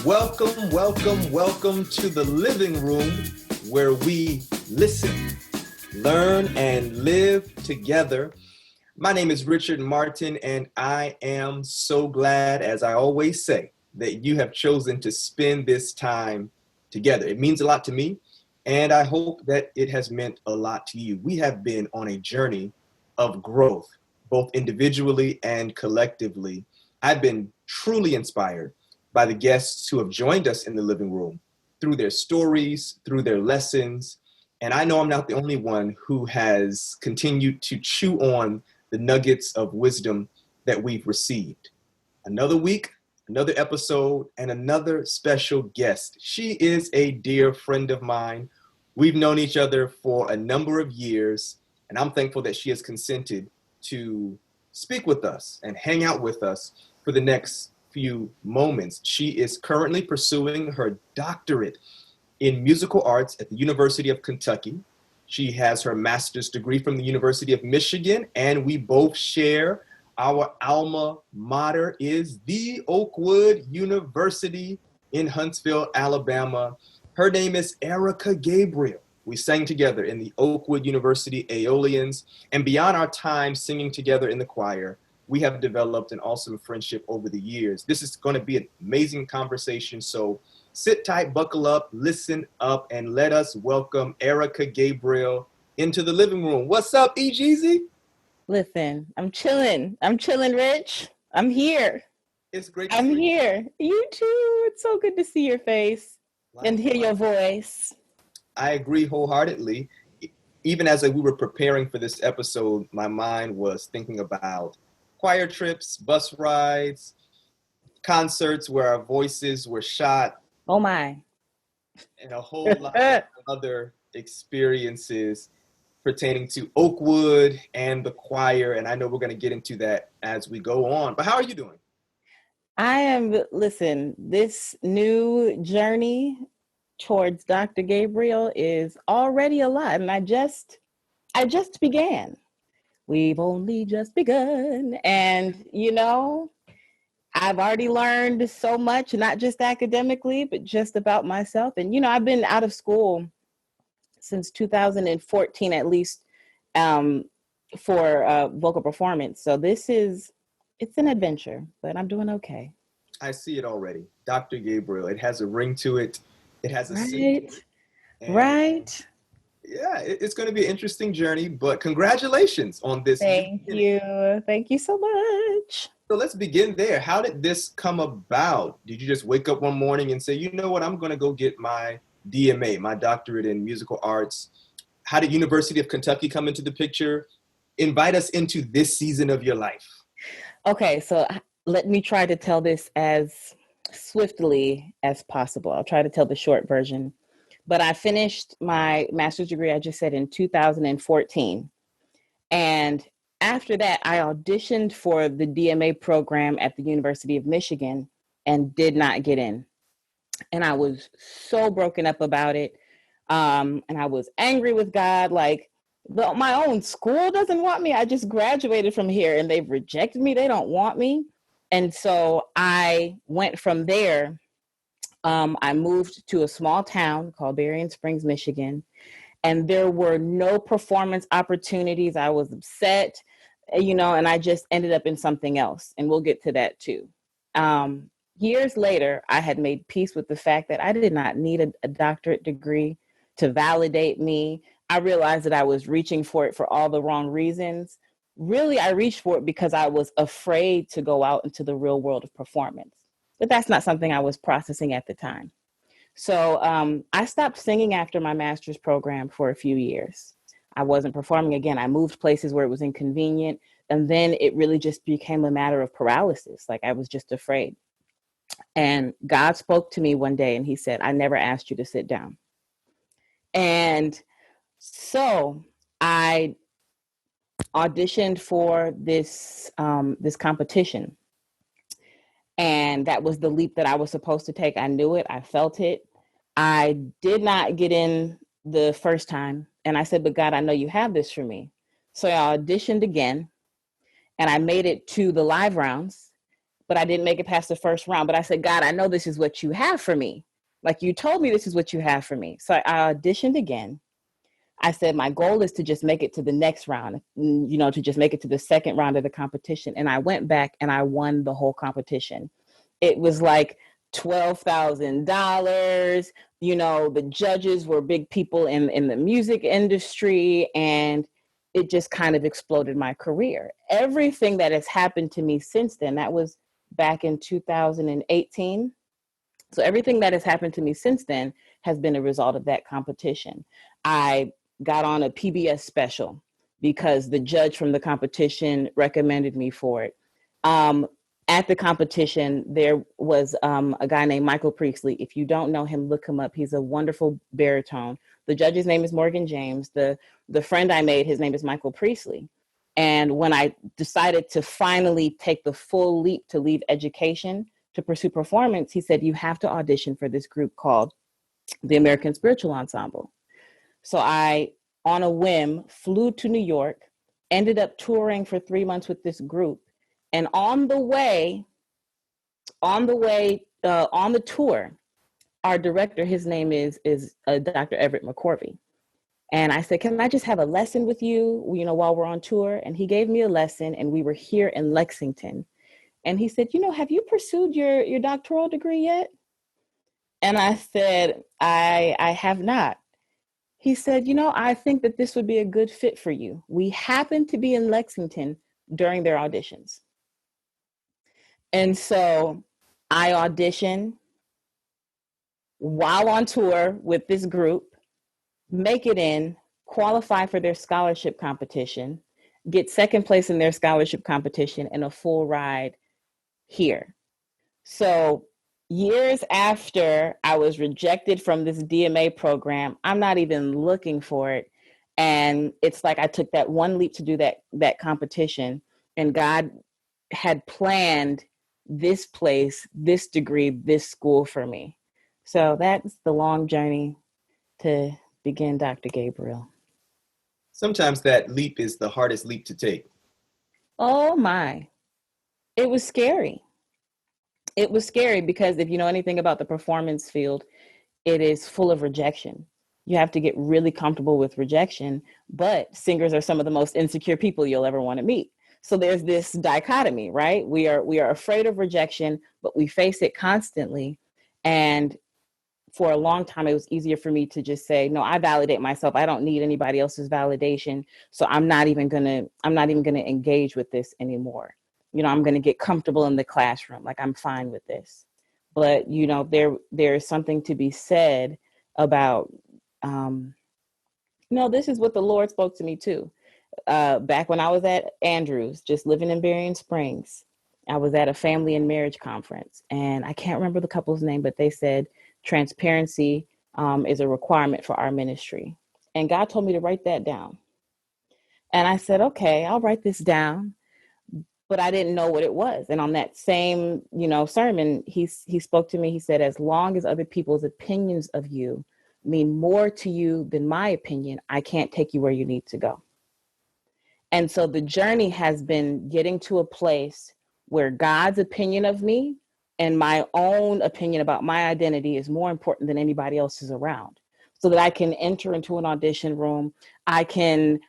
Welcome to the living room where we listen, learn, and live together. My name is Richard Martin, and I am so glad, as I always say, that you have chosen to spend this time together. It means a lot to me, and I hope that it has meant a lot to you. We have been on a journey of growth, both individually and collectively. I've been truly inspired by the guests who have joined us in the living room through their stories, through their lessons. And I know I'm not the only one who has continued to chew on the nuggets of wisdom that we've received. Another week, another episode, and another special guest. She is a dear friend of mine. We've known each other for a number of years, and I'm thankful that she has consented to speak with us and hang out with us for the next few moments. She is currently pursuing her doctorate in musical arts at the University of Kentucky. She has her master's degree from the University of Michigan, and we both share our alma mater is the Oakwood University in Huntsville, Alabama. Her name is Erica Gabriel. We sang together in the Oakwood University Aeolians, and beyond our time singing together in the choir, we have developed an awesome friendship over the years. This is going to be an amazing conversation, so sit tight, buckle up, listen up, and let us welcome Erica Gabriel into the living room. What's up, EGZ? Listen, I'm chilling, Rich. I'm here. It's great to see you. I'm here. You too. It's so good to see your face and hear your voice. I agree wholeheartedly. Even as we were preparing for this episode, my mind was thinking about choir trips, bus rides, concerts where our voices were shot. Oh my. And a whole lot of other experiences pertaining to Oakwood and the choir. And I know we're going to get into that as we go on. But how are you doing? Listen, this new journey towards Dr. Gabriel is already a lot. And I just began. We've only just begun. And, I've already learned so much, not just academically, but just about myself. And, I've been out of school since 2014, at least, for vocal performance. So it's an adventure, but I'm doing okay. I see it already. Dr. Gabriel, it has a ring to it. It has a Right. Yeah, it's going to be an interesting journey, but congratulations on this. Thank you. Thank you so much. So let's begin there. How did this come about? Did you just wake up one morning and say, you know what, I'm going to go get my DMA, my doctorate in musical arts? How did University of Kentucky come into the picture? Invite us into this season of your life. Okay, so let me try to tell this as swiftly as possible. I'll try to tell the short version. But I finished my master's degree, I just said, in 2014. And after that, I auditioned for the DMA program at the University of Michigan and did not get in. And I was so broken up about it. And I was angry with God, like, my own school doesn't want me. I just graduated from here and they've rejected me. They don't want me. And so I went from there. I moved to a small town called Berrien Springs, Michigan, and there were no performance opportunities. I was upset, and I just ended up in something else. And we'll get to that too. Years later, I had made peace with the fact that I did not need a doctorate degree to validate me. I realized that I was reaching for it for all the wrong reasons. Really, I reached for it because I was afraid to go out into the real world of performance. But that's not something I was processing at the time. So I stopped singing after my master's program for a few years. I wasn't performing again. I moved places where it was inconvenient. And then it really just became a matter of paralysis. Like, I was just afraid. And God spoke to me one day and he said, I never asked you to sit down. And so I auditioned for this competition. And that was the leap that I was supposed to take. I knew it. I felt it. I did not get in the first time. And I said, but God, I know you have this for me. So I auditioned again and I made it to the live rounds, but I didn't make it past the first round. But I said, God, I know this is what you have for me. Like you told me this is what you have for me. So I auditioned again. I said, my goal is to just make it to the next round, to just make it to the second round of the competition. And I went back and I won the whole competition. It was like $12,000. The judges were big people in the music industry, and it just kind of exploded my career. Everything that has happened to me since then, that was back in 2018. So everything that has happened to me since then has been a result of that competition. I got on a PBS special because the judge from the competition recommended me for it. At the competition, there was a guy named Michael Priestley. If you don't know him, look him up. He's a wonderful baritone. The judge's name is Morgan James. The friend I made, his name is Michael Priestley. And when I decided to finally take the full leap to leave education to pursue performance, he said, you have to audition for this group called the American Spiritual Ensemble. So I, on a whim, flew to New York, ended up touring for 3 months with this group. And on the tour, our director, his name is Dr. Everett McCorvey. And I said, can I just have a lesson with you, while we're on tour? And he gave me a lesson, and we were here in Lexington. And he said, have you pursued your doctoral degree yet? And I said, I have not. He said, I think that this would be a good fit for you. We happened to be in Lexington during their auditions. And so I auditioned while on tour with this group, make it in, qualify for their scholarship competition, get second place in their scholarship competition, and a full ride here. So years after I was rejected from this DMA program, I'm not even looking for it. And it's like I took that one leap to do that competition, and God had planned this place, this degree, this school for me. So that's the long journey to begin Dr. Gabriel. Sometimes that leap is the hardest leap to take. Oh my. It was scary. It was scary because if you know anything about the performance field, it is full of rejection. You have to get really comfortable with rejection, but singers are some of the most insecure people you'll ever want to meet. So there's this dichotomy, right? We are afraid of rejection, but we face it constantly. And for a long time, it was easier for me to just say, no, I validate myself. I don't need anybody else's validation. So I'm not even gonna engage with this anymore. I'm going to get comfortable in the classroom. Like, I'm fine with this. But, there is something to be said about, this is what the Lord spoke to me too. Back when I was at Andrews, just living in Berrien Springs, I was at a family and marriage conference, and I can't remember the couple's name, but they said transparency is a requirement for our ministry. And God told me to write that down. And I said, okay, I'll write this down. But I didn't know what it was. And on that same, sermon, he spoke to me. He said, as long as other people's opinions of you mean more to you than my opinion, I can't take you where you need to go. And so the journey has been getting to a place where God's opinion of me and my own opinion about my identity is more important than anybody else's around, so that I can enter into an audition room. I can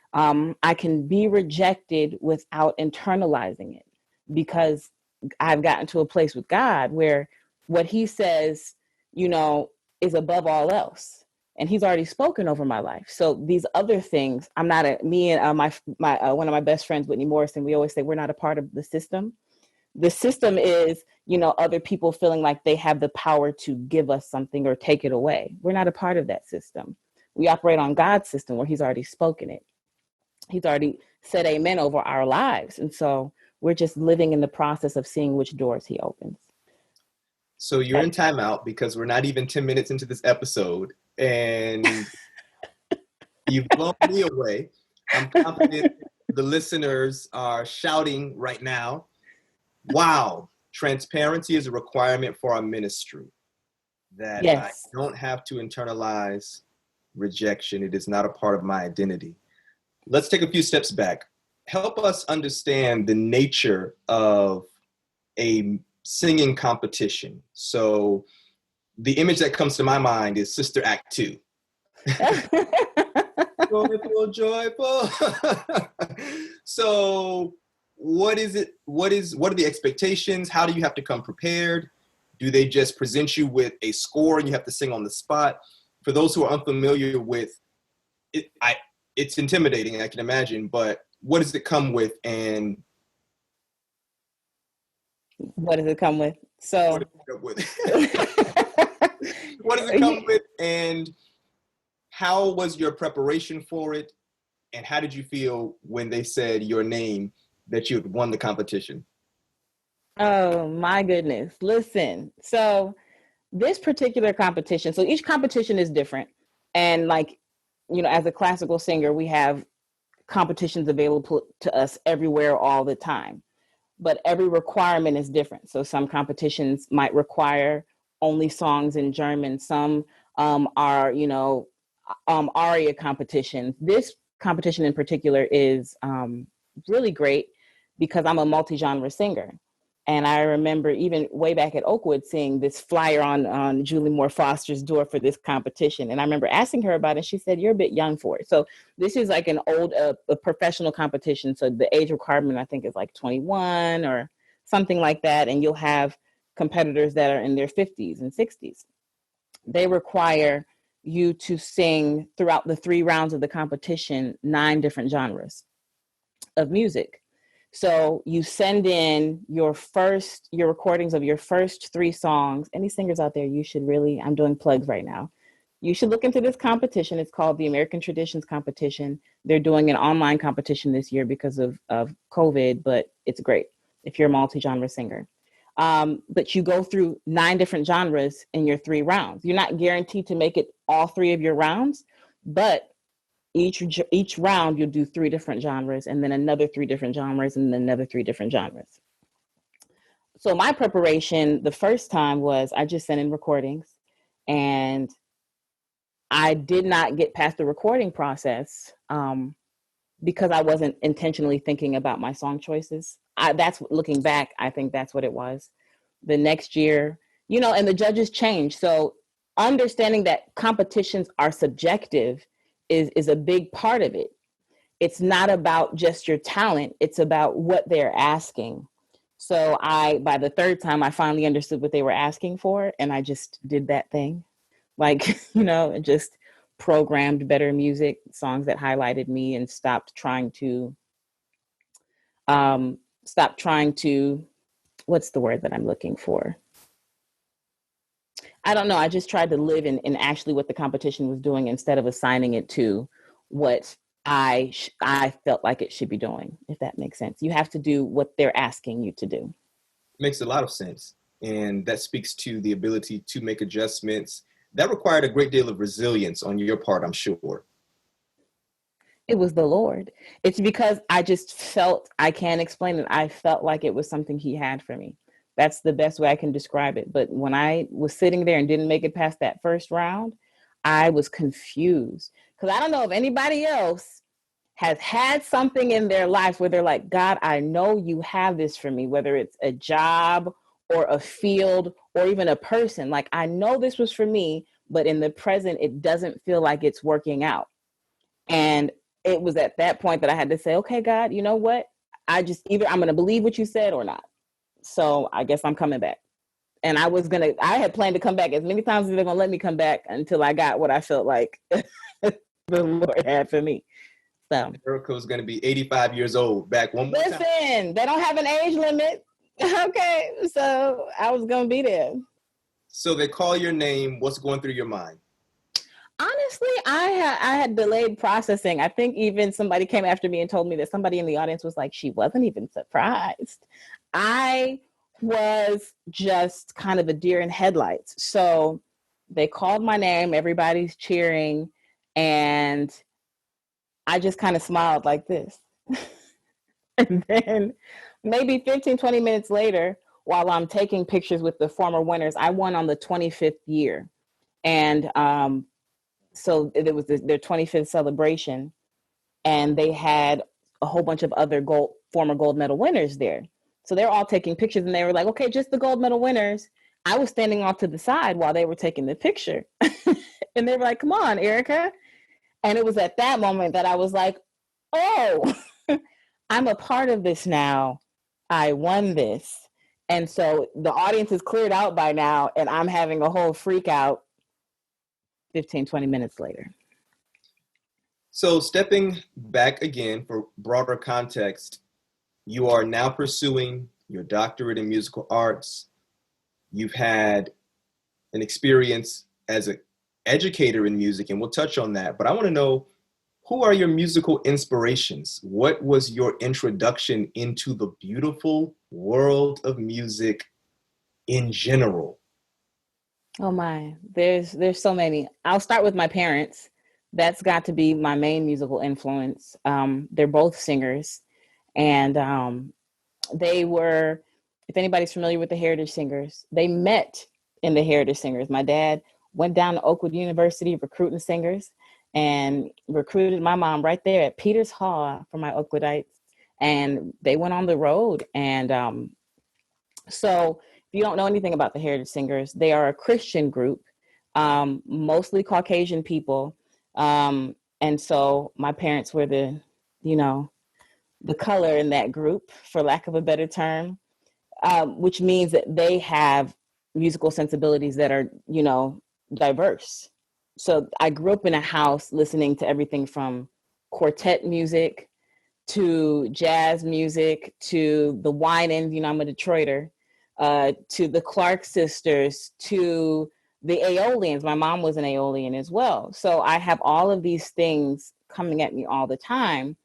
be rejected without internalizing it, because I've gotten to a place with God where what he says, is above all else. And he's already spoken over my life. So these other things, me and my one of my best friends, Whitney Morrison, we always say we're not a part of the system. The system is, other people feeling like they have the power to give us something or take it away. We're not a part of that system. We operate on God's system where he's already spoken it. He's already said amen over our lives. And so we're just living in the process of seeing which doors he opens. So you're in timeout because we're not even 10 minutes into this episode, and you've blown me away. I'm confident the listeners are shouting right now, wow, transparency is a requirement for our ministry. That yes. I don't have to internalize rejection. It is not a part of my identity. Let's take a few steps back. Help us understand the nature of a singing competition. So the image that comes to my mind is Sister Act 2. Joyful, joyful. So what is it? What are the expectations? How do you have to come prepared? Do they just present you with a score and you have to sing on the spot? For those who are unfamiliar with it, it's intimidating, I can imagine, but what does it come with? And what does it come with? So what does it come with? And how was your preparation for it? And how did you feel when they said your name, that you had won the competition? Oh my goodness. Listen, so this particular competition, so each competition is different. And like, as a classical singer, we have competitions available to us everywhere all the time. But every requirement is different. So some competitions might require only songs in German. Some are, aria competitions. This competition in particular is really great because I'm a multi-genre singer. And I remember even way back at Oakwood seeing this flyer on Julie Moore Foster's door for this competition. And I remember asking her about it. She said, you're a bit young for it. So this is like an old a professional competition. So the age requirement, I think, is like 21 or something like that. And you'll have competitors that are in their 50s and 60s. They require you to sing throughout the 3 rounds of the competition 9 different genres of music. So you send in your recordings of your first 3 songs. Any singers out there, you should really, I'm doing plugs right now. You should look into this competition. It's called the American Traditions Competition. They're doing an online competition this year because of COVID, but it's great if you're a multi-genre singer. But you go through 9 different genres in your 3 rounds. You're not guaranteed to make it all 3 of your rounds, but each round you'll do 3 different genres, and then another 3 different genres, and then another 3 different genres. So my preparation the first time was I just sent in recordings, and I did not get past the recording process because I wasn't intentionally thinking about my song choices. That's looking back, I think that's what it was. The next year, and the judges changed. So understanding that competitions are subjective is a big part of it. It's not about just your talent. It's about what they're asking. So by the 3rd time, I finally understood what they were asking for. And I just did that thing, and just programmed better music, songs that highlighted me, and stopped trying to, what's the word that I'm looking for? I don't know. I just tried to live in actually what the competition was doing instead of assigning it to what I felt like it should be doing, if that makes sense. You have to do what they're asking you to do. Makes a lot of sense. And that speaks to the ability to make adjustments. That required a great deal of resilience on your part, I'm sure. It was the Lord. It's because I just felt, I can't explain it. I felt like it was something he had for me. That's the best way I can describe it. But when I was sitting there and didn't make it past that first round, I was confused. Because I don't know if anybody else has had something in their life where they're like, God, I know you have this for me, whether it's a job or a field or even a person. Like, I know this was for me, but in the present, it doesn't feel like it's working out. And it was at that point that I had to say, okay, God, you know what? I'm going to believe what you said or not. So I guess I'm coming back. And I had planned to come back as many times as they're going to let me come back until I got what I felt like the Lord had for me. So Erica's going to be 85 years old back one more time. Listen, they don't have an age limit. Okay. So I was going to be there. So they call your name. What's going through your mind? Honestly, I had delayed processing. I think even somebody came after me and told me that somebody in the audience was like, she wasn't even surprised. I was just kind of a deer in headlights. So they called my name, everybody's cheering, and I just kind of smiled like this. And then maybe 15, 20 minutes later, while I'm taking pictures with the former winners, I won on the 25th year. And so it was their 25th celebration, and they had a whole bunch of other former gold medal winners there. So they're all taking pictures and they were like, okay, just the gold medal winners. I was standing off to the side while they were taking the picture. And they were like, come on, Erica. And it was at that moment that I was like, oh, I'm a part of this now. I won this. And so the audience is cleared out by now, and I'm having a whole freak out 15, 20 minutes later. So stepping back again for broader context, you are now pursuing your doctorate in musical arts. You've had an experience as an educator in music, and we'll touch on that. But I want to know, who are your musical inspirations? What was your introduction into the beautiful world of music in general? Oh my, there's so many. I'll start with my parents. That's got to be my main musical influence. They're both singers, and they were, if anybody's familiar with the Heritage Singers, they met in the Heritage Singers. My dad went down to Oakwood University recruiting singers and recruited my mom right there at Peters Hall for my Oakwoodites. And they went on the road. And so if you don't know anything about the Heritage Singers, they are a Christian group, mostly Caucasian people. And so my parents were the color in that group, for lack of a better term, which means that they have musical sensibilities that are, diverse. So I grew up in a house listening to everything from quartet music to jazz music to the Winans, I'm a Detroiter, to the Clark sisters, to the Aeolians. My mom was an Aeolian as well. So I have all of these things coming at me all the time.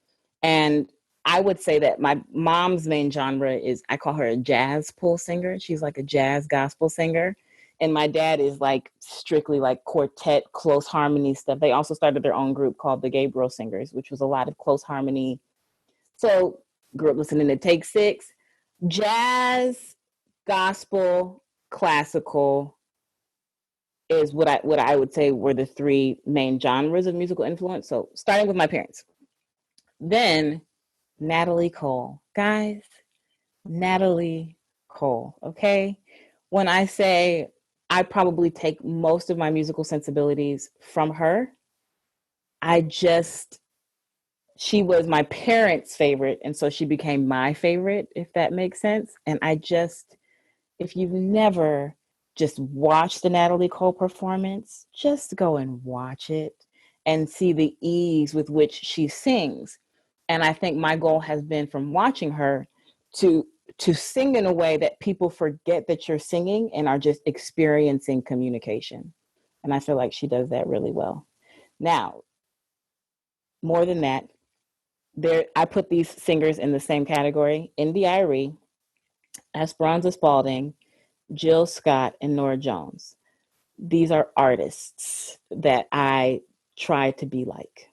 And I would say that my mom's main genre is, I call her a jazz pull singer. She's like a jazz gospel singer. And my dad is like strictly like quartet, close harmony stuff. They also started their own group called the Gabriel Singers, which was a lot of close harmony. So grew up listening to Take Six, jazz, gospel, classical is what I would say were the three main genres of musical influence. So starting with my parents. Then Natalie Cole. Guys, Natalie Cole, okay? When I say I probably take most of my musical sensibilities from her, she was my parents' favorite, and so she became my favorite, if that makes sense. And if you've never just watched the Natalie Cole performance, just go and watch it and see the ease with which she sings. And I think my goal has been, from watching her, to sing in a way that people forget that you're singing and are just experiencing communication. And I feel like she does that really well. Now, more than that, I put these singers in the same category: Indy Irie, Esperanza Spalding, Jill Scott, and Norah Jones. These are artists that I try to be like.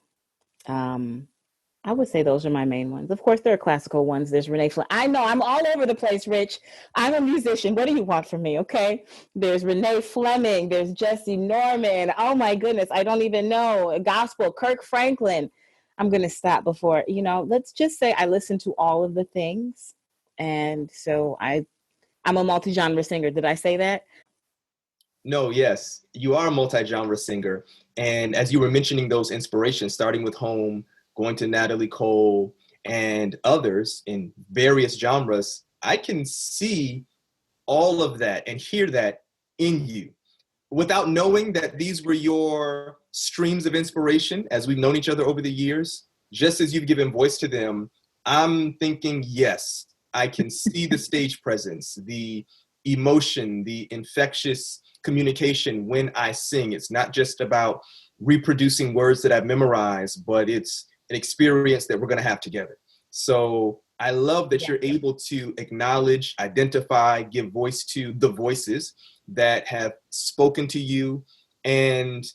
I would say those are my main ones. Of course, there are classical ones. There's Renee Fleming. I know I'm all over the place, Rich. I'm a musician. What do you want from me? Okay. There's Renee Fleming. There's Jesse Norman. Oh my goodness. I don't even know. Gospel, Kirk Franklin. I'm going to stop before, let's just say I listen to all of the things. And so I'm a multi-genre singer. Did I say that? No, yes, you are a multi-genre singer. And as you were mentioning those inspirations, starting with home, going to Natalie Cole and others in various genres, I can see all of that and hear that in you. Without knowing that these were your streams of inspiration as we've known each other over the years, just as you've given voice to them, I'm thinking, yes, I can see the stage presence, the emotion, the infectious communication when I sing. It's not just about reproducing words that I've memorized, but it's an experience that we're going to have together. So I love that you're able to acknowledge, identify, give voice to the voices that have spoken to you. And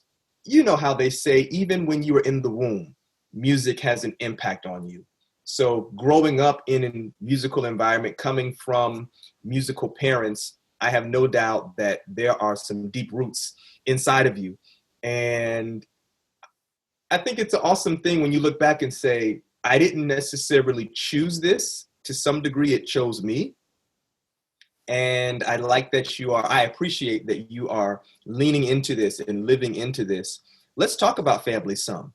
you know how they say, even when you were in the womb, music has an impact on you. So growing up in a musical environment, coming from musical parents, I have no doubt that there are some deep roots inside of you. And I think it's an awesome thing when you look back and say, I didn't necessarily choose this. To some degree, it chose me. And I appreciate that you are leaning into this and living into this. Let's talk about family some.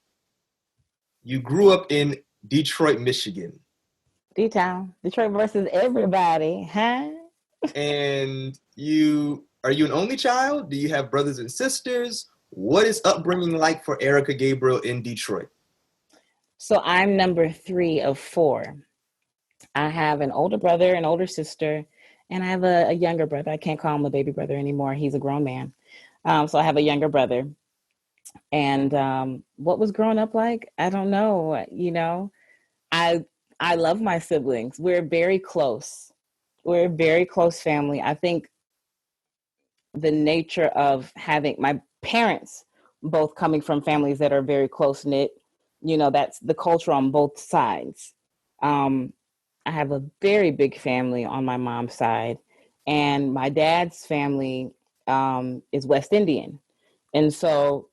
You grew up in Detroit, Michigan. D-Town, Detroit versus everybody, huh? And are you an only child? Do you have brothers and sisters? What is upbringing like for Erica Gabriel in Detroit? So I'm number 3 of 4. I have an older brother, an older sister, and I have a younger brother. I can't call him a baby brother anymore. He's a grown man. So I have a younger brother. And what was growing up like? I don't know. I I love my siblings. We're very close. We're a very close family. I think the nature of having my parents both coming from families that are very close knit, that's the culture on both sides. I have a very big family on my mom's side, and my dad's family is West Indian. And so,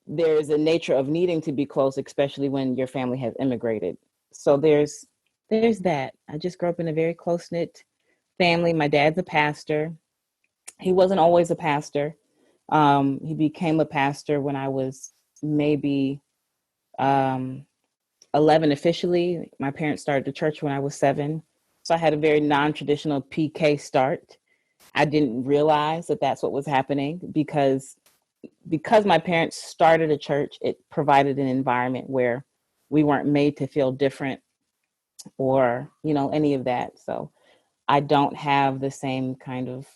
there's a nature of needing to be close, especially when your family has immigrated. So there's that. I just grew up in a very close knit family. My dad's a pastor. He wasn't always a pastor. He became a pastor when I was maybe 11 officially. My parents started the church when I was 7. So I had a very non-traditional PK start. I didn't realize that that's what was happening because my parents started a church. It provided an environment where we weren't made to feel different or, any of that. So I don't have the same kind of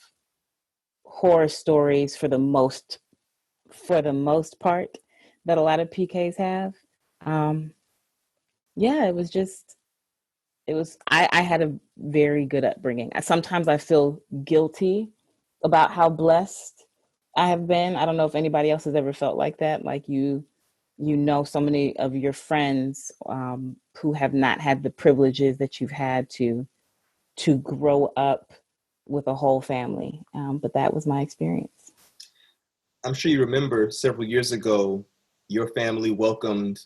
horror stories for the most part that a lot of PKs have. Yeah, I had a very good upbringing. Sometimes I feel guilty about how blessed I have been. I don't know if anybody else has ever felt like that. Like so many of your friends who have not had the privileges that you've had to grow up with a whole family. But that was my experience. I'm sure you remember several years ago, your family welcomed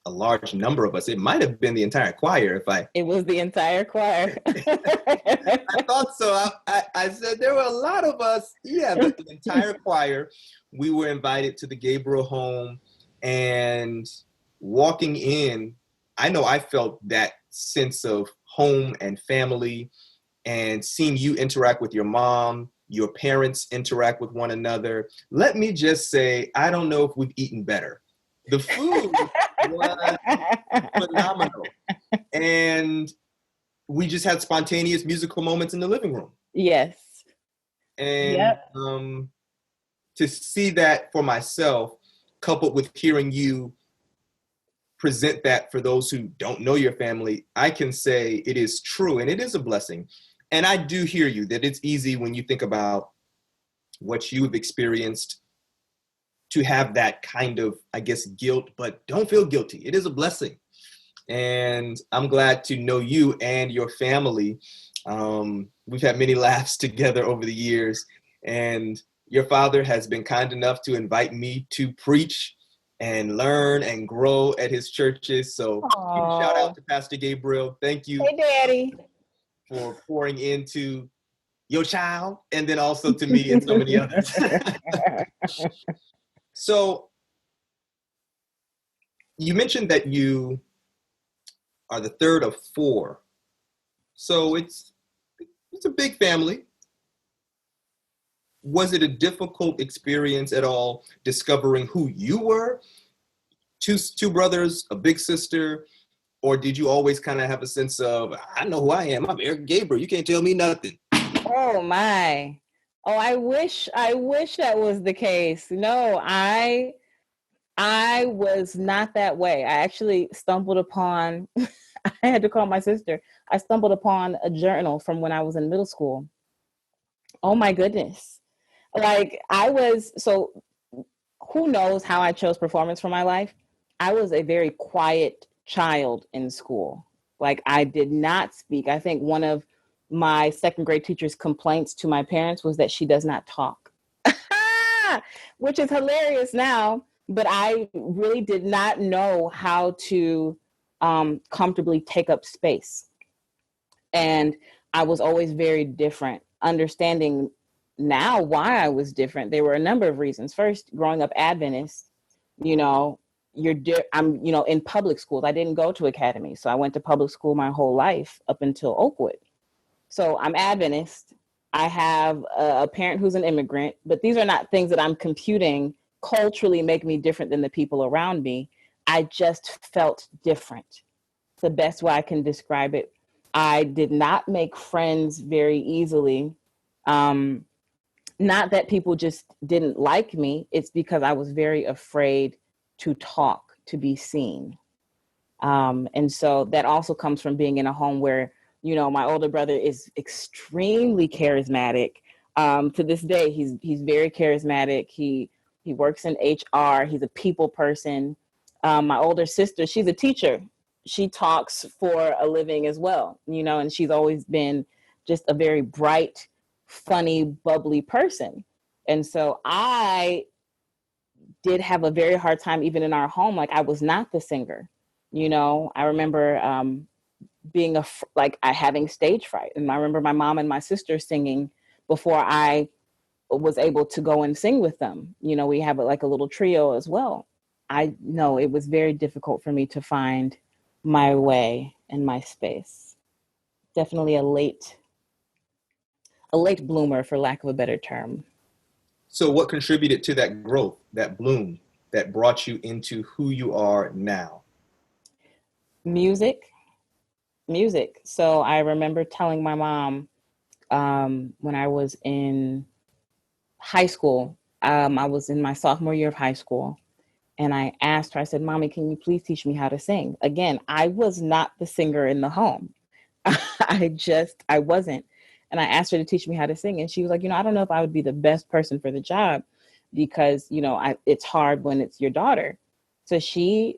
a large number of us. It might have been the entire choir. It was the entire choir. I thought so. I said there were a lot of us. Yeah, the entire choir. We were invited to the Gabriel home, and walking in, I know I felt that sense of home and family, and seeing you interact with your mom, your parents interact with one another. Let me just say, I don't know if we've eaten better. The food was phenomenal. And we just had spontaneous musical moments in the living room. Yes. And yep. To see that for myself, coupled with hearing you present that for those who don't know your family, I can say it is true and it is a blessing. And I do hear you that it's easy when you think about what you've experienced to have that kind of, I guess, guilt, but don't feel guilty. It is a blessing. And I'm glad to know you and your family. We've had many laughs together over the years, and your father has been kind enough to invite me to preach and learn and grow at his churches. So shout out to Pastor Gabriel. Thank you. Hey, Daddy. For pouring into your child and then also to me and so many others. So you mentioned that you are the third of 4. So it's a big family. Was it a difficult experience at all discovering who you were? Two brothers, a big sister, or did you always kind of have a sense of, I know who I am. I'm Eric Gabriel. You can't tell me nothing. Oh my. Oh, I wish that was the case. No, I was not that way. I actually stumbled upon, I had to call my sister. I stumbled upon a journal from when I was in middle school. Oh my goodness. Like so who knows how I chose performance for my life? I was a very quiet child in school. Like I did not speak. I think one of my second grade teacher's complaints to my parents was that she does not talk, which is hilarious now. But I really did not know how to comfortably take up space. And I was always very different. Understanding now why I was different, there were a number of reasons. First, growing up Adventist, you know, I'm, you know, in public schools. I didn't go to academy. So I went to public school my whole life up until Oakwood. So I'm Adventist. I have a parent who's an immigrant, but these are not things that I'm computing culturally make me different than the people around me. I just felt different. It's the best way I can describe it. I did not make friends very easily. Not that people just didn't like me. It's because I was very afraid to talk, to be seen. And so that also comes from being in a home where, you know, my older brother is extremely charismatic. To this day, he's very charismatic. He works in HR. He's a people person. My older sister, she's a teacher. She talks for a living as well, you know, and she's always been just a very bright, funny, bubbly person. And so I did have a very hard time, even in our home. Like, I was not the singer. You know, I remember being having stage fright. And I remember my mom and my sister singing before I was able to go and sing with them. You know, we have like a little trio as well. I know it was very difficult for me to find my way and my space. Definitely a late bloomer, for lack of a better term. So what contributed to that growth, that bloom, that brought you into who you are now? Music. So I remember telling my mom when I was in high school, I was in my sophomore year of high school, and I asked her, I said, "Mommy, can you please teach me how to sing?" Again, I was not the singer in the home. I wasn't. And I asked her to teach me how to sing. And she was like, you know, I don't know if I would be the best person for the job because, you know, it's hard when it's your daughter. So she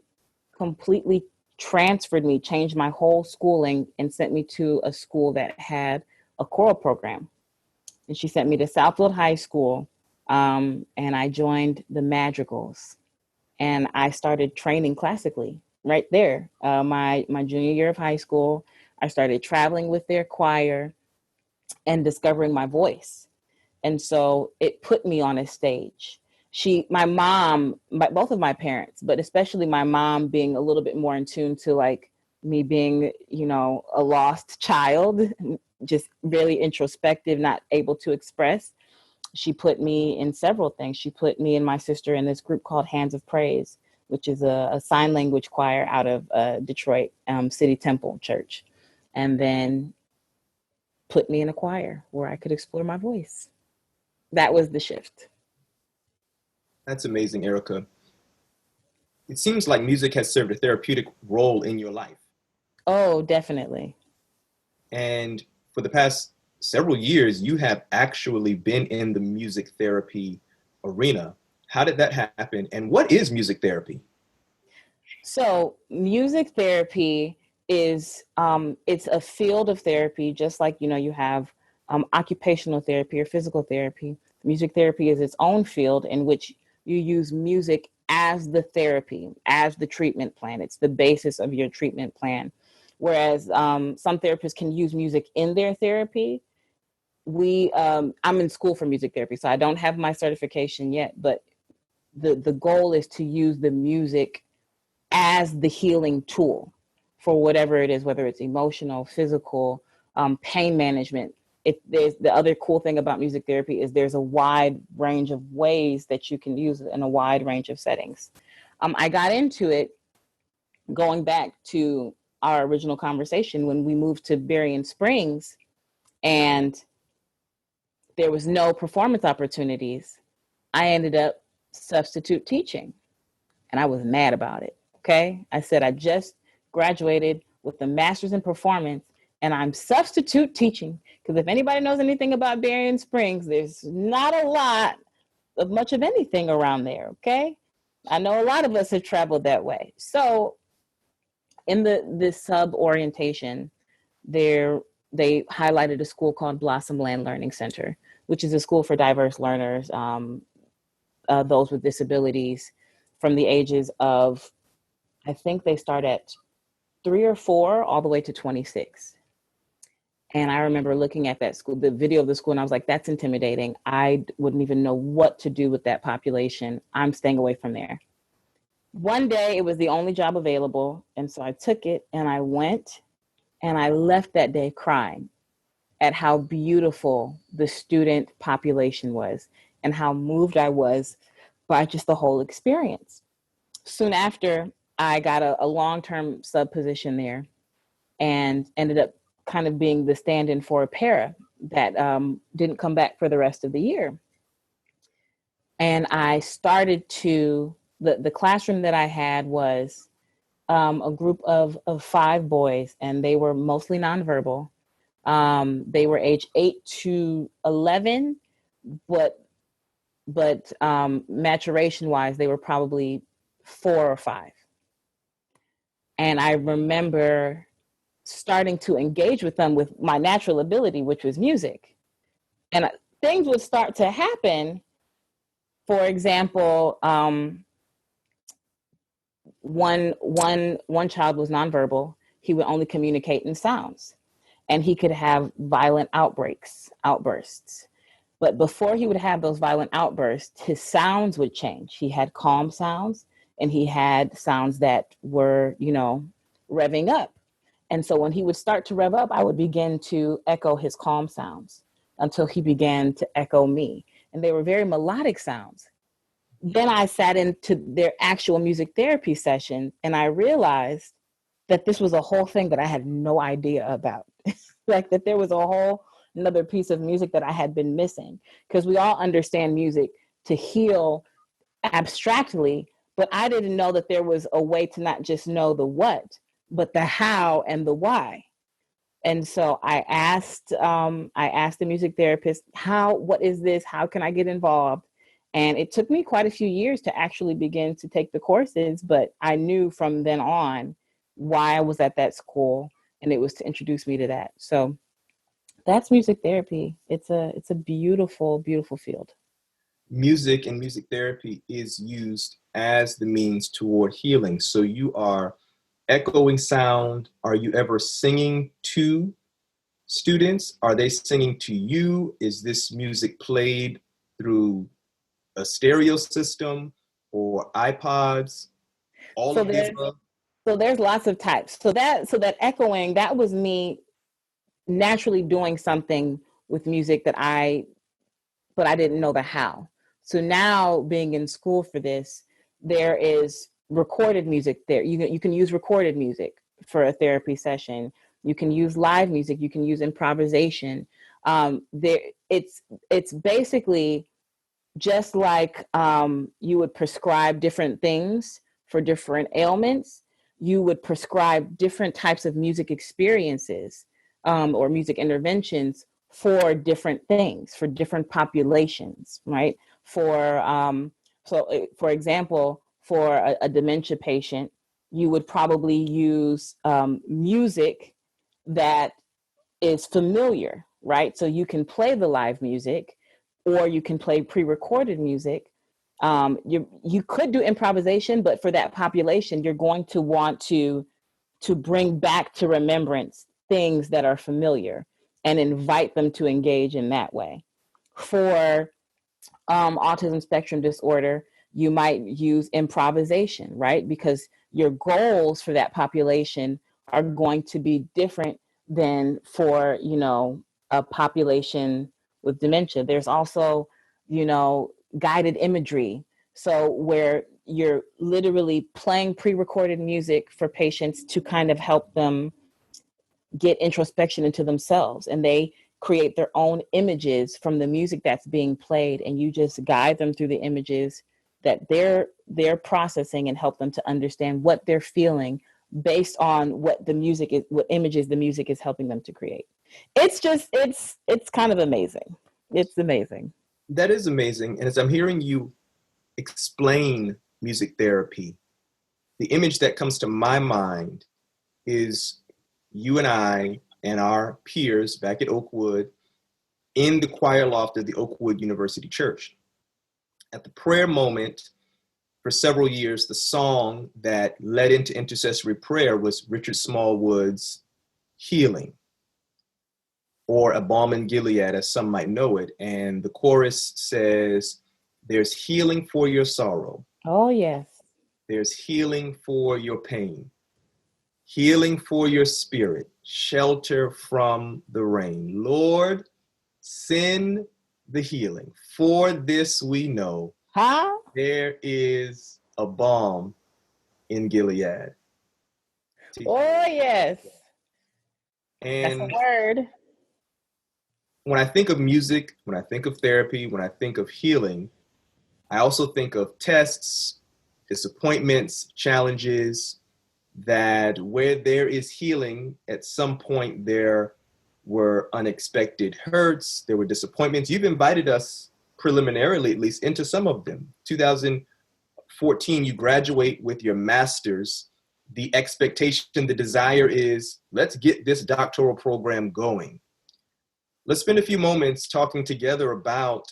completely transferred me, changed my whole schooling, and sent me to a school that had a choral program. And she sent me to Southfield High School. And I joined the Madrigals. And I started training classically right there. My junior year of high school, I started traveling with their choir and discovering my voice. And so it put me on a stage. My mom, both of my parents, but especially my mom being a little bit more in tune to like me being, you know, a lost child, just really introspective, not able to express. She put me in several things. She put me and my sister in this group called Hands of Praise, which is a sign language choir out of Detroit City Temple Church. And then put me in a choir where I could explore my voice. That was the shift. That's amazing, Erica. It seems like music has served a therapeutic role in your life. Oh, definitely. And for the past several years, you have actually been in the music therapy arena. How did that happen? And what is music therapy? So music therapy is it's a field of therapy, just like, you know, you have occupational therapy or physical therapy. Music therapy is its own field in which you use music as the therapy, as the treatment plan. It's the basis of your treatment plan. Whereas some therapists can use music in their therapy. I'm in school for music therapy, so I don't have my certification yet, but the goal is to use the music as the healing tool for whatever it is, whether it's emotional, physical, pain management. There's the other cool thing about music therapy is there's a wide range of ways that you can use it in a wide range of settings. I got into it going back to our original conversation when we moved to Berrien Springs and there was no performance opportunities. I ended up substitute teaching and I was mad about it. Okay. I said, I just graduated with a master's in performance and I'm substitute teaching. Because if anybody knows anything about Berrien Springs, there's not a lot of much of anything around there. Okay. I know a lot of us have traveled that way. So in the sub orientation, they highlighted a school called Blossom Land Learning Center, which is a school for diverse learners, those with disabilities from the ages of, I think they start at 3 or 4 all the way to 26. And I remember looking at that school, the video of the school, and I was like, that's intimidating. I wouldn't even know what to do with that population. I'm staying away from there. One day it was the only job available. And so I took it and I went, and I left that day crying at how beautiful the student population was and how moved I was by just the whole experience. Soon after, I got a long-term sub position there and ended up kind of being the stand-in for a para that didn't come back for the rest of the year. And I started to, the classroom that I had was a group of 5 boys, and they were mostly nonverbal. They were age 8 to 11, but maturation wise, they were probably 4 or 5. And I remember starting to engage with them with my natural ability, which was music. And things would start to happen. For example, one child was nonverbal. He would only communicate in sounds, and he could have violent outbursts. But before he would have those violent outbursts, his sounds would change. He had calm sounds, and he had sounds that were, revving up. And so when he would start to rev up, I would begin to echo his calm sounds until he began to echo me. And they were very melodic sounds. Then I sat into their actual music therapy session, and I realized that this was a whole thing that I had no idea about. Like that there was a whole another piece of music that I had been missing, because we all understand music to heal abstractly, but I didn't know that there was a way to not just know the what, but the how and the why. And so I asked the music therapist, what is this? How can I get involved? And it took me quite a few years to actually begin to take the courses, but I knew from then on why I was at that school, and it was to introduce me to that. So that's music therapy. It's a beautiful, beautiful field. Music and music therapy is used as the means toward healing. So you are echoing sound. Are you ever singing to students? Are they singing to you? Is this music played through a stereo system or iPods? All So of the above? so there's lots of types. So that echoing, that was me naturally doing something with music but I didn't know the how. So now being in school for this, there is recorded music there. You can use recorded music for a therapy session. You can use live music. You can use improvisation. It's basically just like you would prescribe different things for different ailments. You would prescribe different types of music experiences or music interventions for different things, for different populations, right? For example, for a dementia patient, you would probably use music that is familiar, right? So you can play the live music, or you can play pre-recorded music. You could do improvisation, but for that population, you're going to want to bring back to remembrance things that are familiar and invite them to engage in that way. For autism spectrum disorder, you might use improvisation, right? Because your goals for that population are going to be different than for, a population with dementia. There's also, guided imagery. So where you're literally playing pre-recorded music for patients to kind of help them get introspection into themselves, and they create their own images from the music that's being played, and you just guide them through the images that they're processing and help them to understand what they're feeling based on what images the music is helping them to create. It's kind of amazing. It's amazing. That is amazing. And as I'm hearing you explain music therapy, the image that comes to my mind is you and I and our peers back at Oakwood in the choir loft of the Oakwood University Church. At the prayer moment, for several years, the song that led into intercessory prayer was Richard Smallwood's Healing. or a balm in Gilead, as some might know it. And the chorus says, there's healing for your sorrow. Oh, yes. There's healing for your pain, healing for your spirit, shelter from the rain. Lord, send the healing. For this we know, there is a balm in Gilead. Oh, yes. And that's a word. When I think of music, when I think of therapy, when I think of healing, I also think of tests, disappointments, challenges, that where there is healing, at some point there were unexpected hurts, there were disappointments. You've invited us preliminarily, at least, into some of them. 2014, you graduate with your master's. The expectation, the desire is, let's get this doctoral program going. Let's spend a few moments talking together about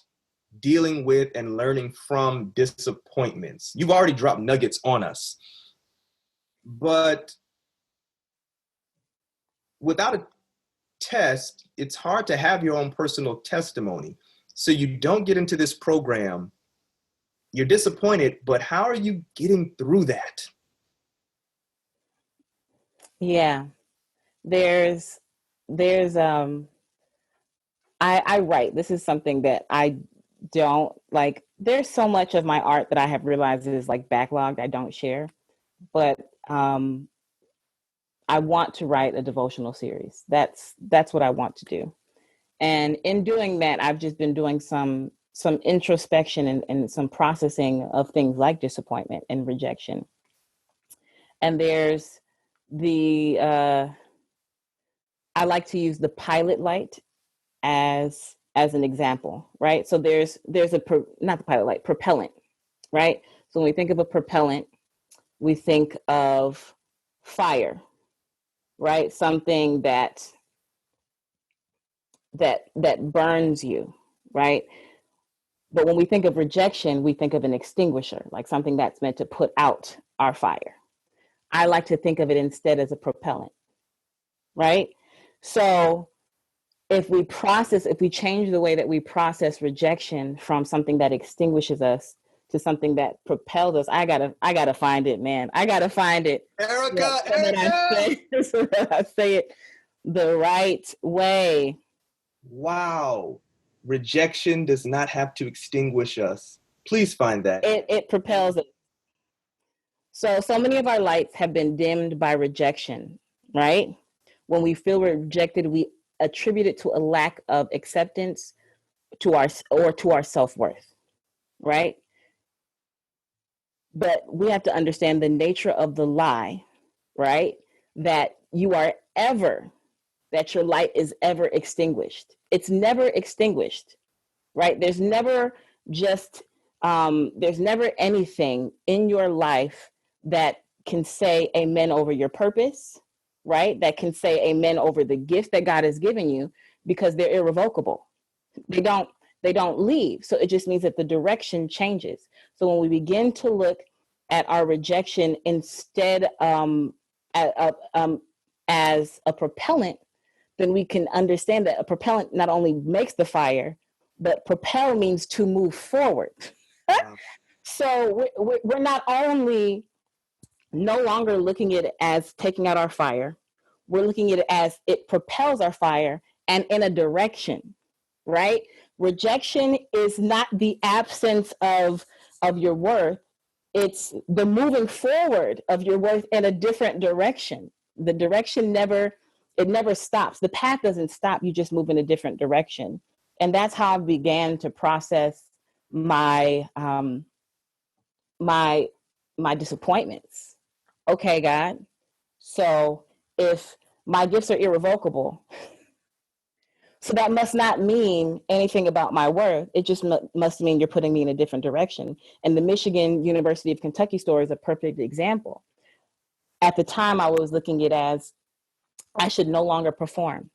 dealing with and learning from disappointments. You've already dropped nuggets on us, but without a test, it's hard to have your own personal testimony. So you don't get into this program, you're disappointed, but how are you getting through that? Yeah, there's I write. This is something that I don't like. There's so much of my art that I have realized is like backlogged. I don't share, but I want to write a devotional series. That's what I want to do. And in doing that, I've just been doing some introspection and some processing of things like disappointment and rejection. And there's the I like to use the pilot light as an example, right? So there's not the pilot light, propellant, right? So when we think of a propellant, we think of fire, right? Something that burns you, right? But when we think of rejection, we think of an extinguisher, like something that's meant to put out our fire. I like to think of it instead as a propellant, right? So if we change the way that we process rejection from something that extinguishes us to something that propels us, I gotta find it, man. I gotta find it. Erica. So that I say it the right way. Wow. Rejection does not have to extinguish us. Please find that. It propels us. So many of our lights have been dimmed by rejection, right? When we feel rejected, we attribute it to a lack of acceptance to our self-worth, right? But we have to understand the nature of the lie, right? That your light is ever extinguished. It's never extinguished, right? There's never anything in your life that can say amen over your purpose, right? That can say amen over the gift that God has given you, because they're irrevocable. They don't leave. So it just means that the direction changes. So when we begin to look at our rejection instead as a propellant, then we can understand that a propellant not only makes the fire, but propel means to move forward. Wow. So we're not only no longer looking at it as taking out our fire, we're looking at it as it propels our fire and in a direction, right? Rejection is not the absence of your worth. It's the moving forward of your worth in a different direction. The direction never stops. The path doesn't stop. You just move in a different direction. And that's how I began to process my disappointments. Okay, God. So if my gifts are irrevocable, so that must not mean anything about my worth. It just must mean you're putting me in a different direction. And the Michigan University of Kentucky story is a perfect example. At the time, I was looking at it as I should no longer perform.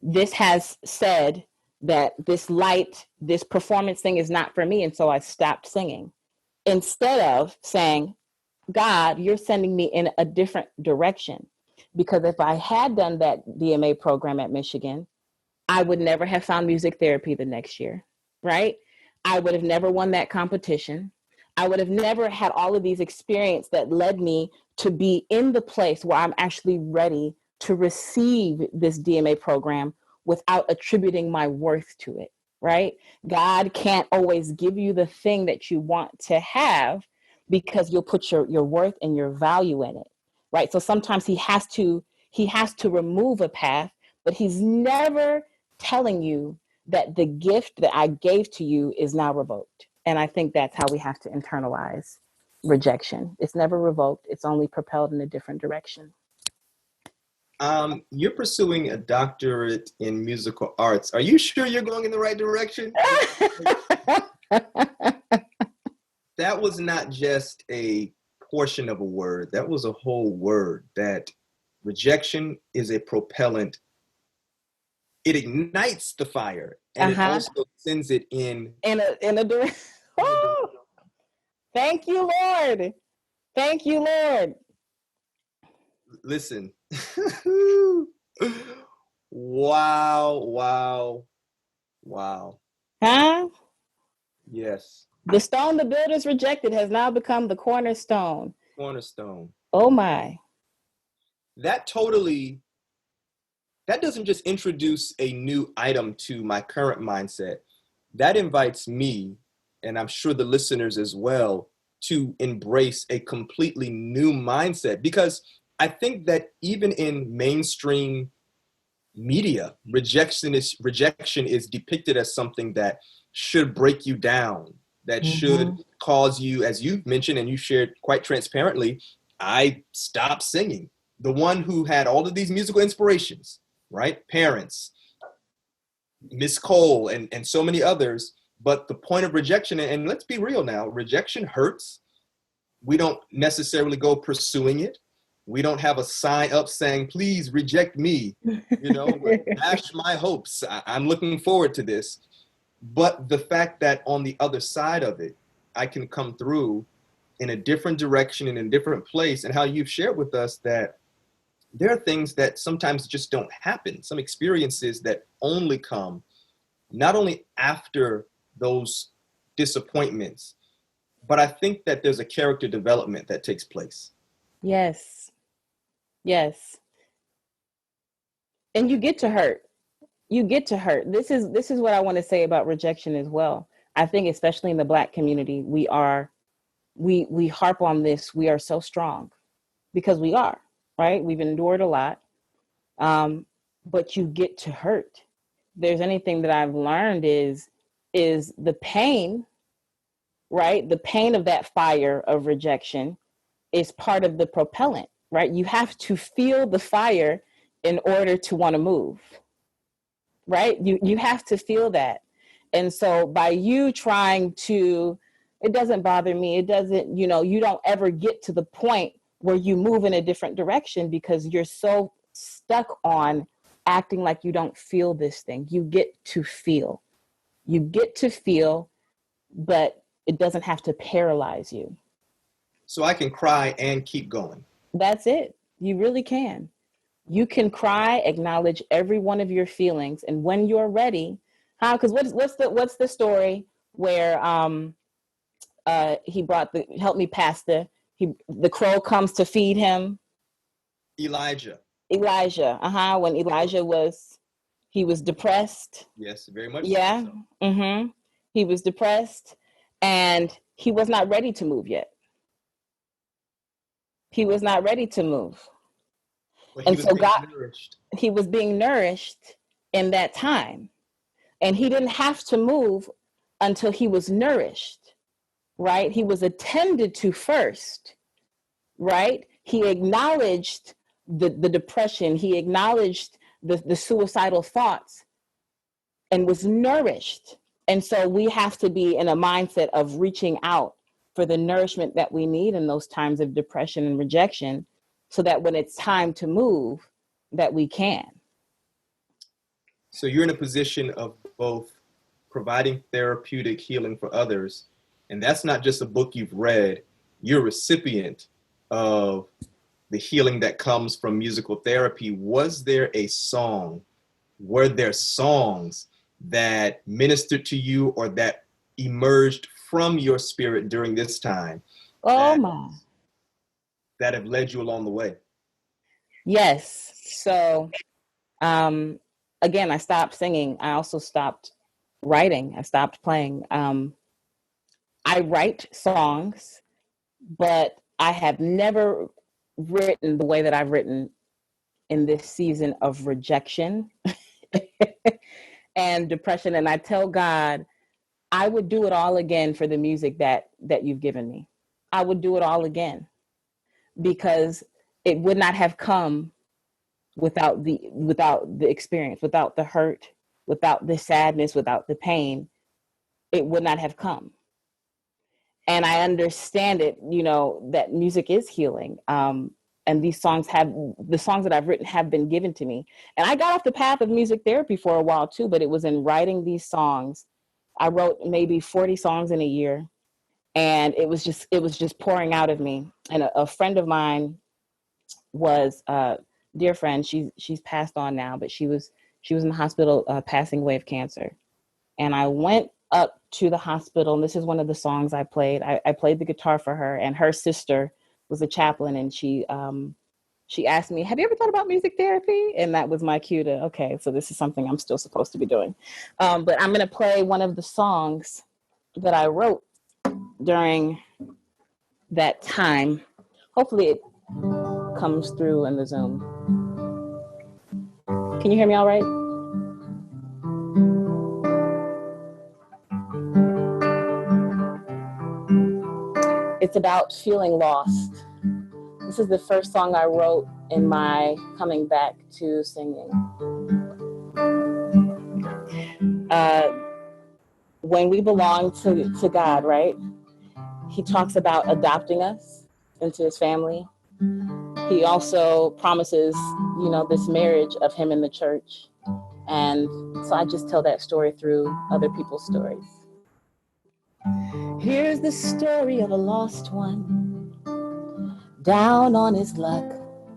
This has said that this performance thing is not for me. And so I stopped singing. Instead of saying, God, you're sending me in a different direction. Because if I had done that DMA program at Michigan, I would never have found music therapy the next year, right? I would have never won that competition. I would have never had all of these experiences that led me to be in the place where I'm actually ready to receive this DMA program without attributing my worth to it, right? God can't always give you the thing that you want to have because you'll put your worth and your value in it, right? So sometimes he has to remove a path, but he's never telling you that the gift that I gave to you is now revoked. And I think that's how we have to internalize rejection. It's never revoked. It's only propelled in a different direction. You're pursuing a doctorate in musical arts. Are you sure you're going in the right direction? That was not just a portion of a word. That was a whole word. That rejection is a propellant. It ignites the fire, and it also sends it in a direction. Oh, thank you, Lord. Thank you, Lord. Listen. Wow. Huh? Yes. The stone the builders rejected has now become the cornerstone. Cornerstone. Oh my. That doesn't just introduce a new item to my current mindset. That invites me, and I'm sure the listeners as well, to embrace a completely new mindset. Because I think that even in mainstream media, rejection is depicted as something that should break you down, that should cause you, as you've mentioned and you shared quite transparently, I stopped singing. The one who had all of these musical inspirations, right? Parents, Miss Cole, and so many others. But the point of rejection, and let's be real now, rejection hurts. We don't necessarily go pursuing it. We don't have a sign up saying, please reject me, dash my hopes. I'm looking forward to this. But the fact that on the other side of it, I can come through in a different direction, in a different place, and how you've shared with us that there are things that sometimes just don't happen. Some experiences that only come not only after those disappointments, but I think that there's a character development that takes place. Yes. And you get to hurt. This is what I want to say about rejection as well. I think especially in the Black community, we harp on this. We are so strong because we are, right? We've endured a lot. But you get to hurt. If there's anything that I've learned is the pain, right? The pain of that fire of rejection is part of the propellant, right? You have to feel the fire in order to want to move, right? You have to feel that. And so by you trying to, it doesn't bother me. It doesn't, you don't ever get to the point where you move in a different direction because you're so stuck on acting like you don't feel this thing. You get to feel, but it doesn't have to paralyze you. So I can cry and keep going. That's it. You really can. You can cry, acknowledge every one of your feelings, and when you're ready, because what's the story where he brought help me pastor, the crow comes to feed him? Elijah. When Elijah was depressed. Yes, very much. Yeah. So. He was depressed and he was not ready to move yet. He was not ready to move. And so he was being nourished in that time. And he didn't have to move until he was nourished, right? He was attended to first, right? He acknowledged the depression. He acknowledged the suicidal thoughts and was nourished. And so we have to be in a mindset of reaching out for the nourishment that we need in those times of depression and rejection, so that when it's time to move, that we can. So you're in a position of both providing therapeutic healing for others, and that's not just a book you've read. You're a recipient of the healing that comes from musical therapy. Was there a song were there songs that ministered to you or that emerged from your spirit during this time Oh that, my. that have led you along the way? Yes. So, again, I stopped singing. I also stopped writing. I stopped playing. I write songs, but I have never written the way that I've written in this season of rejection and depression. And I tell God, I would do it all again for the music that you've given me. I would do it all again because it would not have come without the experience, without the hurt, without the sadness, without the pain. It would not have come. And I understand it, that music is healing. And the songs that I've written have been given to me. And I got off the path of music therapy for a while too, but it was in writing these songs. I wrote maybe 40 songs in a year, and it was just pouring out of me. And a friend of mine was a dear friend. She's passed on now, but she was in the hospital, passing away of cancer. And I went up to the hospital, and this is one of the songs I played. I played the guitar for her, and her sister was a chaplain, and she asked me, "Have you ever thought about music therapy?" And that was my cue to, okay, so this is something I'm still supposed to be doing. But I'm going to play one of the songs that I wrote during that time. Hopefully it comes through in the Zoom. Can you hear me all right? It's about feeling lost. This is the first song I wrote in my coming back to singing. When we belong to God, right? He talks about adopting us into his family. He also promises, this marriage of him in the church. And so I just tell that story through other people's stories. Here's the story of a lost one, down on his luck,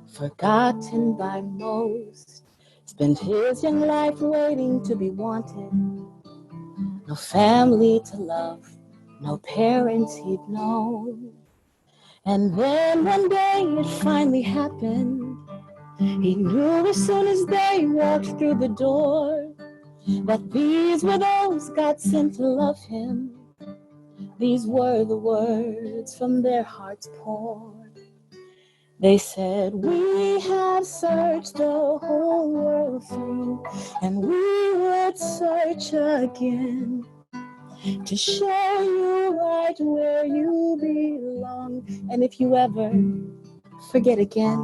forgotten by most. Spent his young life waiting to be wanted. No family to love, no parents he'd known. And then one day it finally happened. He knew as soon as they walked through the door that these were those God sent to love him. These were the words from their hearts poured. They said, "We have searched the whole world through, and we would search again to show you right where you belong. And if you ever forget again,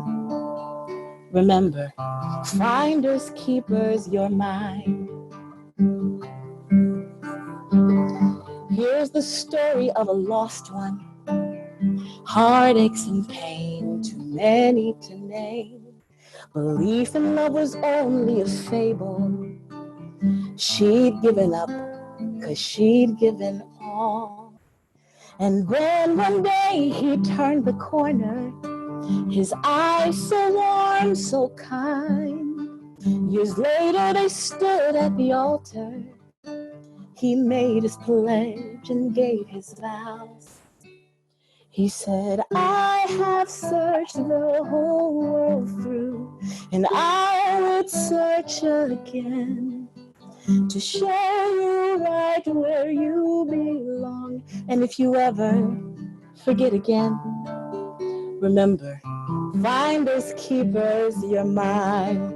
remember, finders, keepers, you're mine." Here's the story of a lost one. Heartaches and pain, too many to name. Belief in love was only a fable. She'd given up, 'cause she'd given all. And then one day he turned the corner, his eyes so warm, so kind. Years later they stood at the altar. He made his pledge and gave his vows. He said, "I have searched the whole world through, and I would search again to show you right where you belong. And if you ever forget again, remember, finders, keepers, you're mine."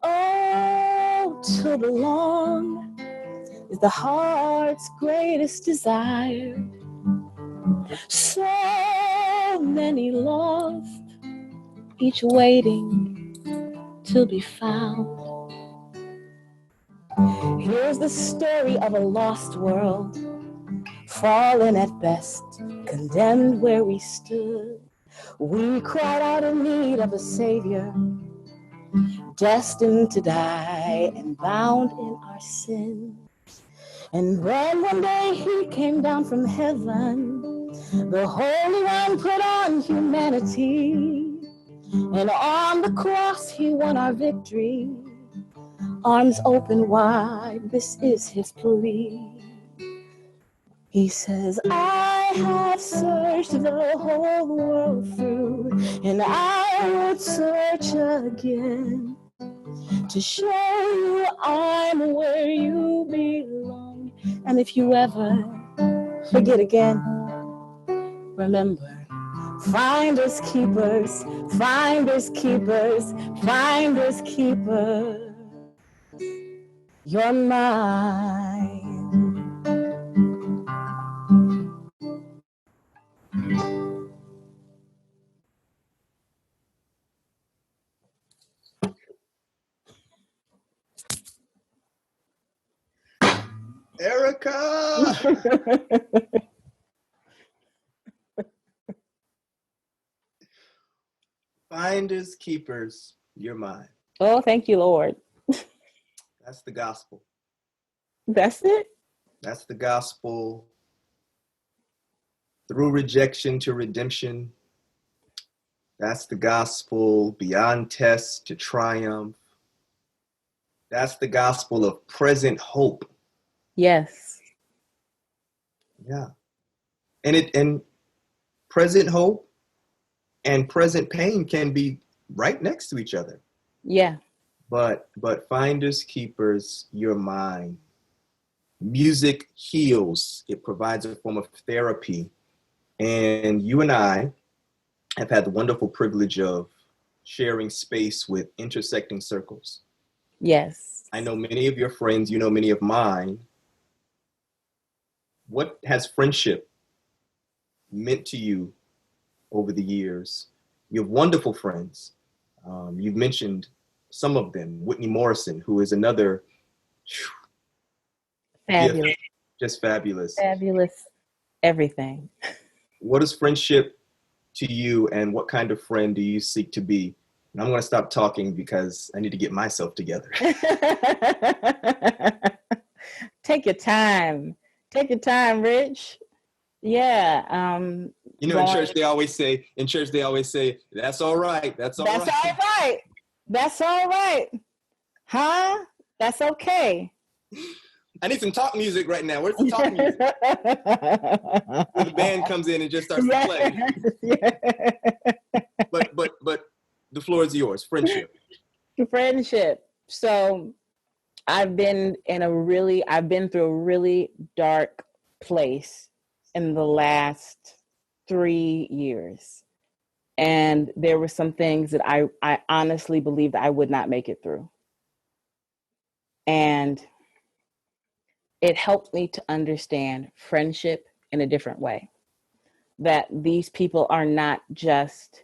Oh, to belong is the heart's greatest desire. So many lost, each waiting to be found. Here's the story of a lost world, fallen at best, condemned where we stood. We cried out in need of a savior, destined to die and bound in our sin. And then one day he came down from heaven, the Holy One put on humanity. And on the cross, he won our victory. Arms open wide, this is his plea. He says, I have searched the whole world through, and I would search again to show you I'm where you belong. And if you ever forget again, remember, finders keepers, finders keepers, finders keepers, you're mine. Erica! Finders, keepers, you're mine. Oh, thank you, Lord. That's the gospel. That's it? That's the gospel. Through rejection to redemption. That's the gospel. Beyond test to triumph. That's the gospel of present hope. Yes. Yeah. And present hope and present pain can be right next to each other. Yeah. But finders, keepers, you're mine. Music heals. It provides a form of therapy. And you and I have had the wonderful privilege of sharing space with intersecting circles. Yes. I know many of your friends, you know many of mine. What has friendship meant to you over the years? You have wonderful friends. You've mentioned some of them. Whitney Morrison, who is another Fabulous. gift, just fabulous. Fabulous everything. What is friendship to you, and what kind of friend do you seek to be? And I'm going to stop talking because I need to get myself together. Take your time. Take your time, Rich. Yeah. You know, in church they always say, that's all right. That's all right. That's all right. That's all right. Huh? That's okay. I need some talk music right now. Where's the talk music? Where the band comes in and just starts to play. But the floor is yours. Friendship. Friendship. So I've been through a really dark place in the last 3 years. And there were some things that I honestly believed I would not make it through. And it helped me to understand friendship in a different way. That these people are not just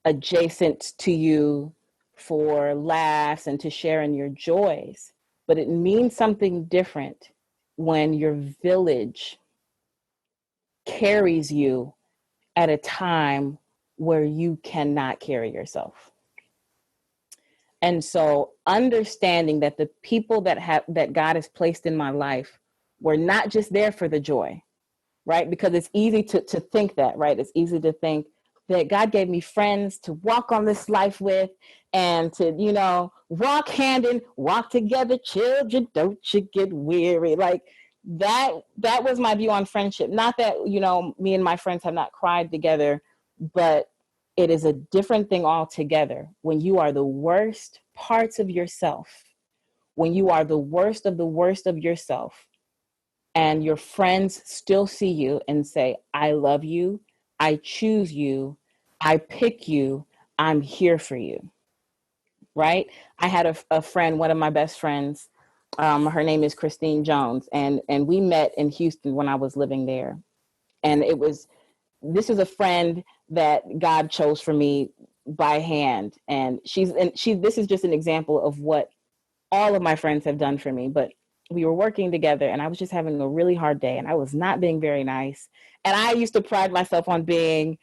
adjacent to you for laughs and to share in your joys, but it means something different when your village carries you at a time where you cannot carry yourself. And so understanding that the people that God has placed in my life were not just there for the joy, right? Because it's easy to think that, right? It's easy to think that God gave me friends to walk on this life with and to, walk hand in, walk together, children, don't you get weary. Like that was my view on friendship. Not that, me and my friends have not cried together, but it is a different thing altogether when you are the worst parts of yourself, when you are the worst of yourself, and your friends still see you and say, I love you, I choose you, I pick you, I'm here for you, right? I had a friend, one of my best friends, her name is Christine Jones, and we met in Houston when I was living there. And this is a friend that God chose for me by hand. And this is just an example of what all of my friends have done for me. But we were working together and I was just having a really hard day and I was not being very nice. And I used to pride myself on being,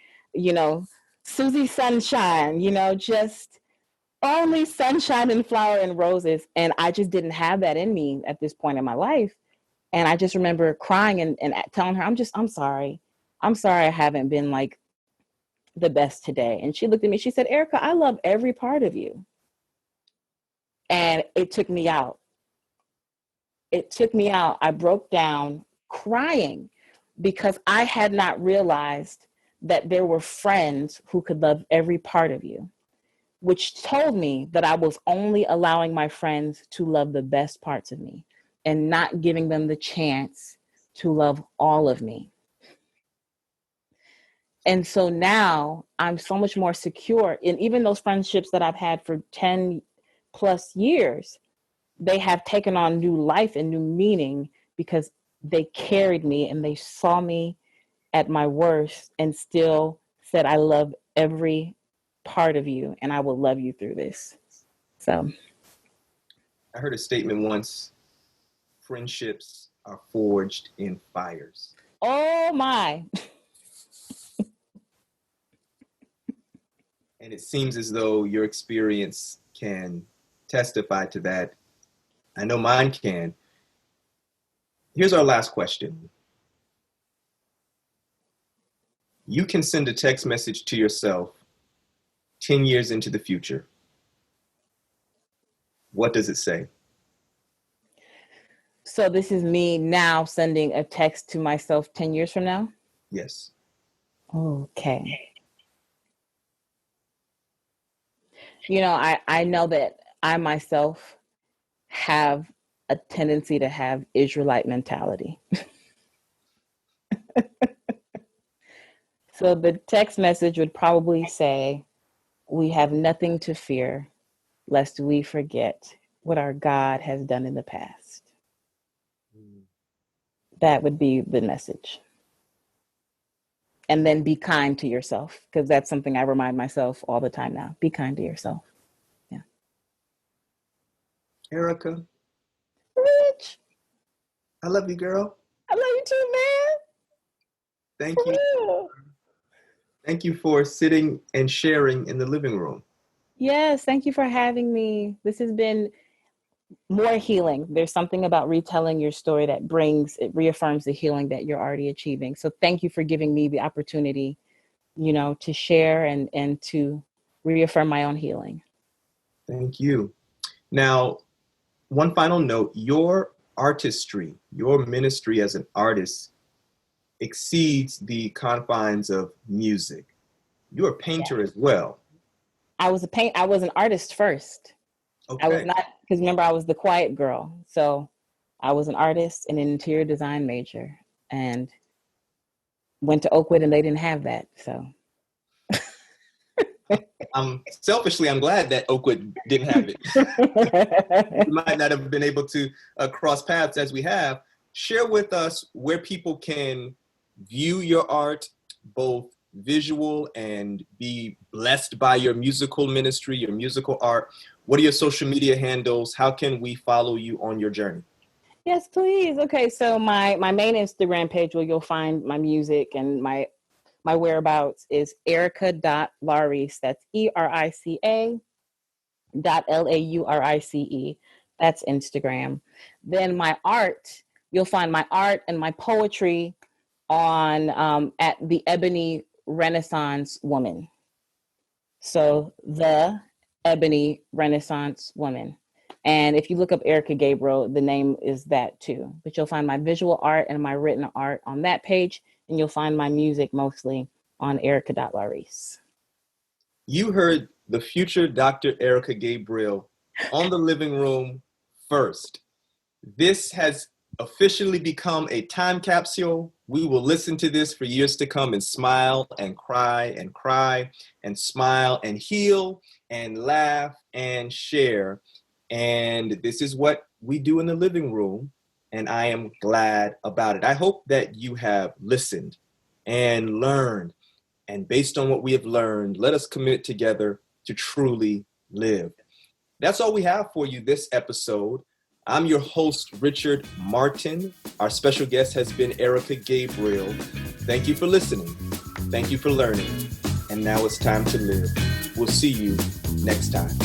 Susie Sunshine, just only sunshine and flower and roses. And I just didn't have that in me at this point in my life. And I just remember crying and telling her, I'm sorry. I'm sorry I haven't been like the best today. And she looked at me, she said, Erica, I love every part of you. And it took me out. I broke down crying because I had not realized that there were friends who could love every part of you, which told me that I was only allowing my friends to love the best parts of me and not giving them the chance to love all of me. And so now I'm so much more secure in even those friendships that I've had for 10 plus years. They have taken on new life and new meaning because they carried me and they saw me at my worst and still said, I love every part of you and I will love you through this. So I heard a statement once, friendships are forged in fires. Oh my. And it seems as though your experience can testify to that. I know mine can. Here's our last question. You can send a text message to yourself 10 years into the future. What does it say? So this is me now sending a text to myself 10 years from now? Yes. Okay. You know, I know that I myself have a tendency to have Israelite mentality. So the text message would probably say, we have nothing to fear lest we forget what our God has done in the past. That would be the message. And then be kind to yourself, because that's something I remind myself all the time now. Be kind to yourself. Yeah. Erica. Rich. I love you, girl. I love you too, man. Thank you. Thank you for sitting and sharing in the living room. Yes, thank you for having me. This has been more healing. There's something about retelling your story that reaffirms the healing that you're already achieving. So thank you for giving me the opportunity, to share and to reaffirm my own healing. Thank you. Now, one final note, your artistry, your ministry as an artist exceeds the confines of music. You're a painter as well. I was an artist first. Okay. I was not, because remember, I was the quiet girl. So I was an artist and an interior design major and went to Oakwood and they didn't have that. So. Selfishly, I'm glad that Oakwood didn't have it. We might not have been able to cross paths as we have. Share with us where people can view your art, both visual and be blessed by your musical ministry, your musical art. What are your social media handles? How can we follow you on your journey? Yes, please. Okay, so my main Instagram page where you'll find my music and my whereabouts is erica.laurice. That's ERICA .LAURICE. That's Instagram. Then my art, you'll find my art and my poetry on at the Ebony Renaissance Woman. So the Ebony Renaissance Woman. And if you look up Erica Gabriel, the name is that too. But you'll find my visual art and my written art on that page. And you'll find my music mostly on erica.laurice. You heard the future Dr. Erica Gabriel on the living room first. This has officially become a time capsule. We will listen to this for years to come and smile and cry and smile and heal and laugh and share. And this is what we do in the living room. And I am glad about it. I hope that you have listened and learned. And based on what we have learned, let us commit together to truly live. That's all we have for you this episode. I'm your host, Richard Martin. Our special guest has been Erica Gabriel. Thank you for listening. Thank you for learning. And now it's time to live. We'll see you next time.